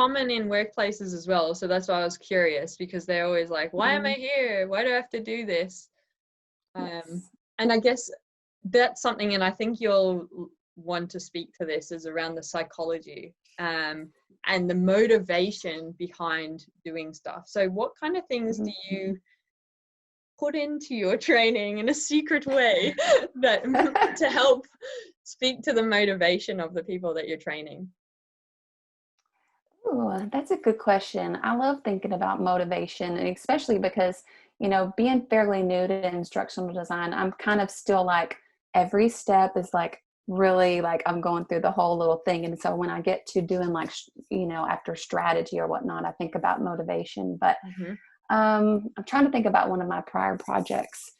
common in workplaces as well. So that's why I was curious, because they're always like, why am I here? Why do I have to do this? Yes. And I guess that's something, and I think you'll want to speak to this, is around the psychology and the motivation behind doing stuff. So what kind of things do you put into your training in a secret way that to help speak to the motivation of the people that you're training? Ooh, that's a good question. I love thinking about motivation, and especially because, being fairly new to instructional design, I'm kind of still like every step is like really like I'm going through the whole little thing. And so when I get to doing like, after strategy or whatnot, I think about motivation. But I'm trying to think about one of my prior projects.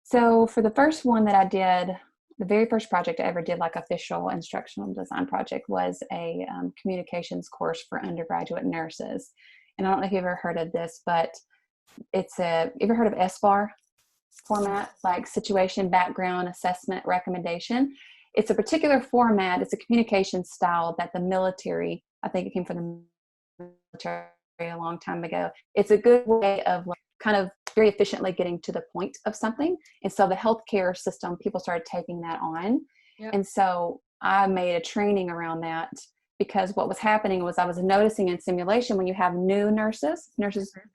So for the first one that I did, the very first project I ever did, like official instructional design project, was a communications course for undergraduate nurses. And I don't know if you've ever heard of this, but you ever heard of SBAR format, like situation, background, assessment, recommendation? It's a particular format. It's a communication style that the military, I think it came from the military a long time ago. It's a good way of like, kind of very efficiently getting to the point of something. And so the healthcare system, people started taking that on. Yep. And so I made a training around that, because what was happening was I was noticing in simulation, when you have new nurses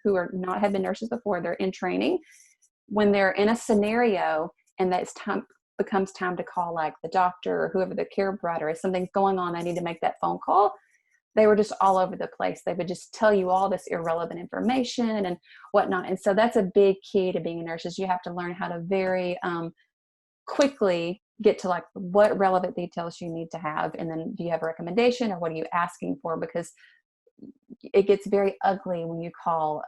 who have been nurses before, they're in training, when they're in a scenario and that becomes time to call like the doctor or whoever the care provider is, something's going on, I need to make that phone call, they were just all over the place. They would just tell you all this irrelevant information and whatnot. And so that's a big key to being a nurse, is you have to learn how to very quickly get to like what relevant details you need to have. And then do you have a recommendation, or what are you asking for? Because it gets very ugly when you call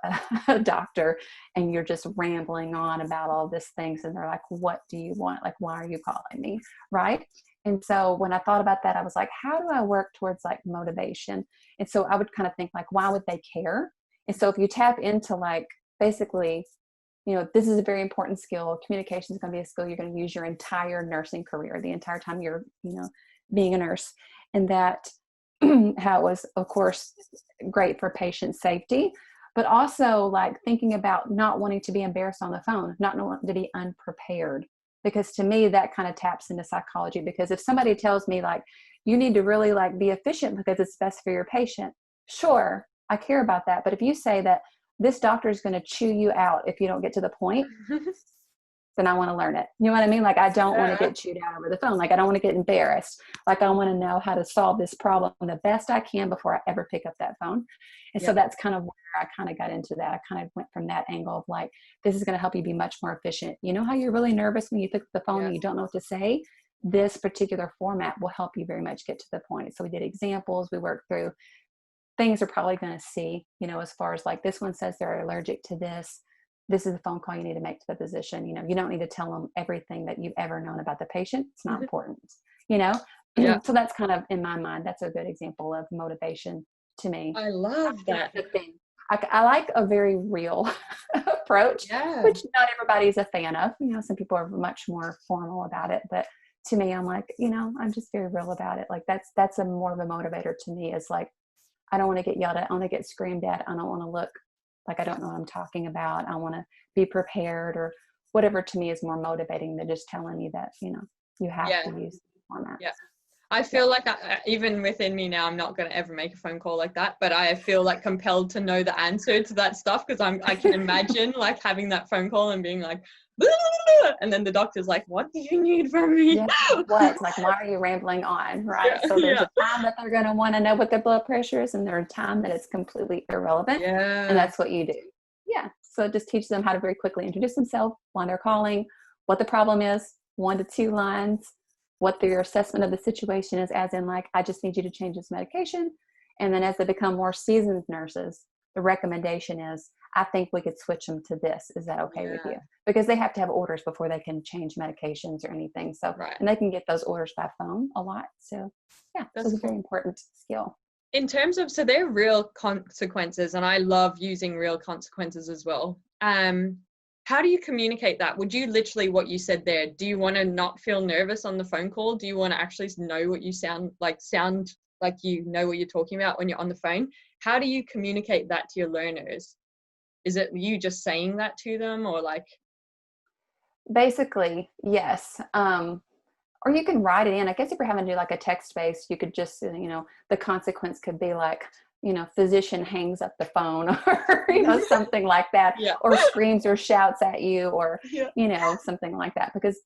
a doctor and you're just rambling on about all these things. And they're like, what do you want? Like, why are you calling me? Right. And so when I thought about that, I was like, how do I work towards like motivation? And so I would kind of think like, why would they care? And so if you tap into like, basically, this is a very important skill. Communication is going to be a skill you're going to use your entire nursing career, the entire time you're, being a nurse. And that how it was, of course, great for patient safety, but also like thinking about not wanting to be embarrassed on the phone, not wanting to be unprepared. Because to me, that kind of taps into psychology. Because if somebody tells me like, you need to really like be efficient because it's best for your patient, sure, I care about that. But if you say that this doctor is going to chew you out if you don't get to the point, then I want to learn it. You know what I mean? Like, I don't want to get chewed out over the phone. Like, I don't want to get embarrassed. Like, I want to know how to solve this problem the best I can before I ever pick up that phone. And so that's kind of where I kind of got into that. I kind of went from that angle of like, this is going to help you be much more efficient. You know how you're really nervous when you pick up the phone and you don't know what to say? This particular format will help you very much get to the point. So we did examples. We worked through things they're probably going to see, as far as like, this one says they're allergic to this. This is the phone call you need to make to the physician. You don't need to tell them everything that you've ever known about the patient. It's not important, So that's kind of, in my mind, that's a good example of motivation to me. I love that. I like a very real approach, which not everybody's a fan of. Some people are much more formal about it, but to me, I'm like, I'm just very real about it. Like that's a more of a motivator to me, is like, I don't want to get yelled at. I want to get screamed at. I don't want to look like I don't know what I'm talking about. I want to be prepared, or whatever to me is more motivating than just telling you that, you have to use the format. Yeah. I feel like even within me now, I'm not going to ever make a phone call like that, but I feel like compelled to know the answer to that stuff, because I can imagine like having that phone call and being like, and then the doctor's like, what do you need from me? Yeah, what? Like, why are you rambling on? Right. So there's a time that they're going to want to know what their blood pressure is, and there's a time that it's completely irrelevant. And that's what you do. Yeah. So it just teaches them how to very quickly introduce themselves, when they're calling, what the problem is, 1 to 2 lines, what their assessment of the situation is, as in like, I just need you to change this medication. And then as they become more seasoned nurses, the recommendation is, I think we could switch them to this. Is that okay with you? Because they have to have orders before they can change medications or anything. So, and they can get those orders by phone a lot. So that's a very important skill. In terms of, so they're real consequences, and I love using real consequences as well. How do you communicate that? Would you literally, what you said there, do you want to not feel nervous on the phone call? Do you want to actually know what you sound like you know what you're talking about when you're on the phone. How do you communicate that to your learners? Is it you just saying that to them, or like? Basically, yes. Or you can write it in. I guess if you're having to do like a text based, you could just, the consequence could be like, physician hangs up the phone or, something like that, Yeah. or screams or shouts at you, or, Yeah. something like that. Because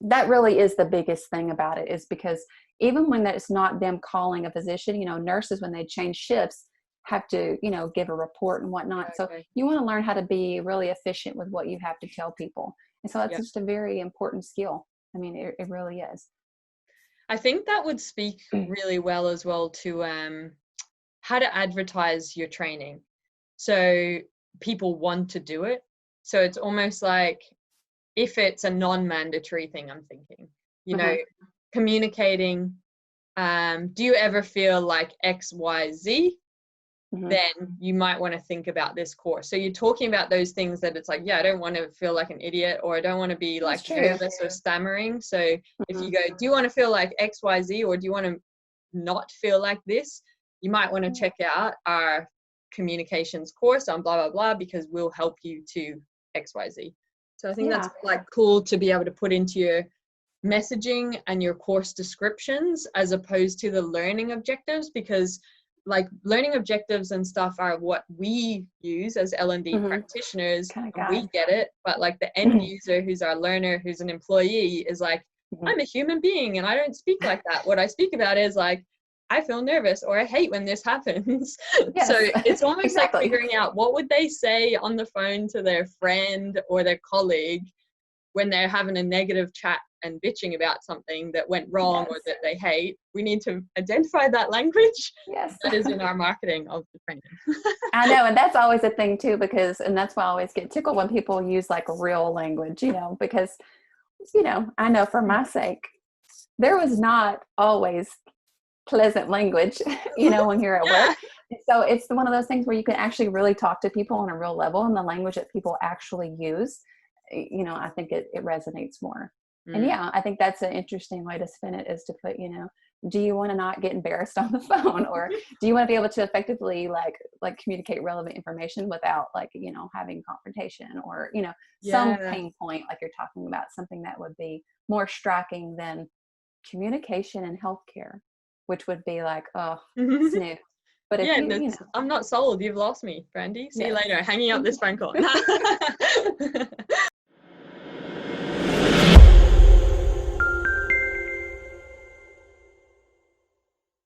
that really is the biggest thing about it, is because even when it's not them calling a physician, nurses, when they change shifts, have to, give a report and whatnot. Okay. So you want to learn how to be really efficient with what you have to tell people. And so that's just a very important skill. I mean, it really is. I think that would speak really well as well to how to advertise your training. So people want to do it. So it's almost like, if it's a non-mandatory thing, I'm thinking, communicating, do you ever feel like XYZ? Then you might want to think about this course. So you're talking about those things that it's like, I don't want to feel like an idiot, or I don't want to be like nervous or stammering. So if you go, do you want to feel like XYZ, or do you want to not feel like this? You might want to check out our communications course on blah, blah, blah, because we'll help you to XYZ. So I think that's like cool to be able to put into your messaging and your course descriptions, as opposed to the learning objectives, because like learning objectives and stuff are what we use as L&D practitioners, and we get it. But like the end user, who's our learner, who's an employee, is like, I'm a human being and I don't speak like that. What I speak about is like, I feel nervous, or I hate when this happens. Yes. So it's almost like figuring out what would they say on the phone to their friend or their colleague when they're having a negative chat and bitching about something that went wrong, or that they hate. We need to identify that language that is in our marketing of the training. I know, and that's always a thing too, and that's why I always get tickled when people use like real language, because, I know for my sake, there was not always pleasant language, when you're at work. So it's one of those things where you can actually really talk to people on a real level, and the language that people actually use, I think it resonates more. And I think that's an interesting way to spin it, is to put, do you want to not get embarrassed on the phone, or do you want to be able to effectively like communicate relevant information without like, having confrontation, or, some pain point, like you're talking about, something that would be more striking than communication in healthcare, which would be like, snooze. But if I'm not sold. You've lost me, Brandy. See you later. Hanging up this phone call.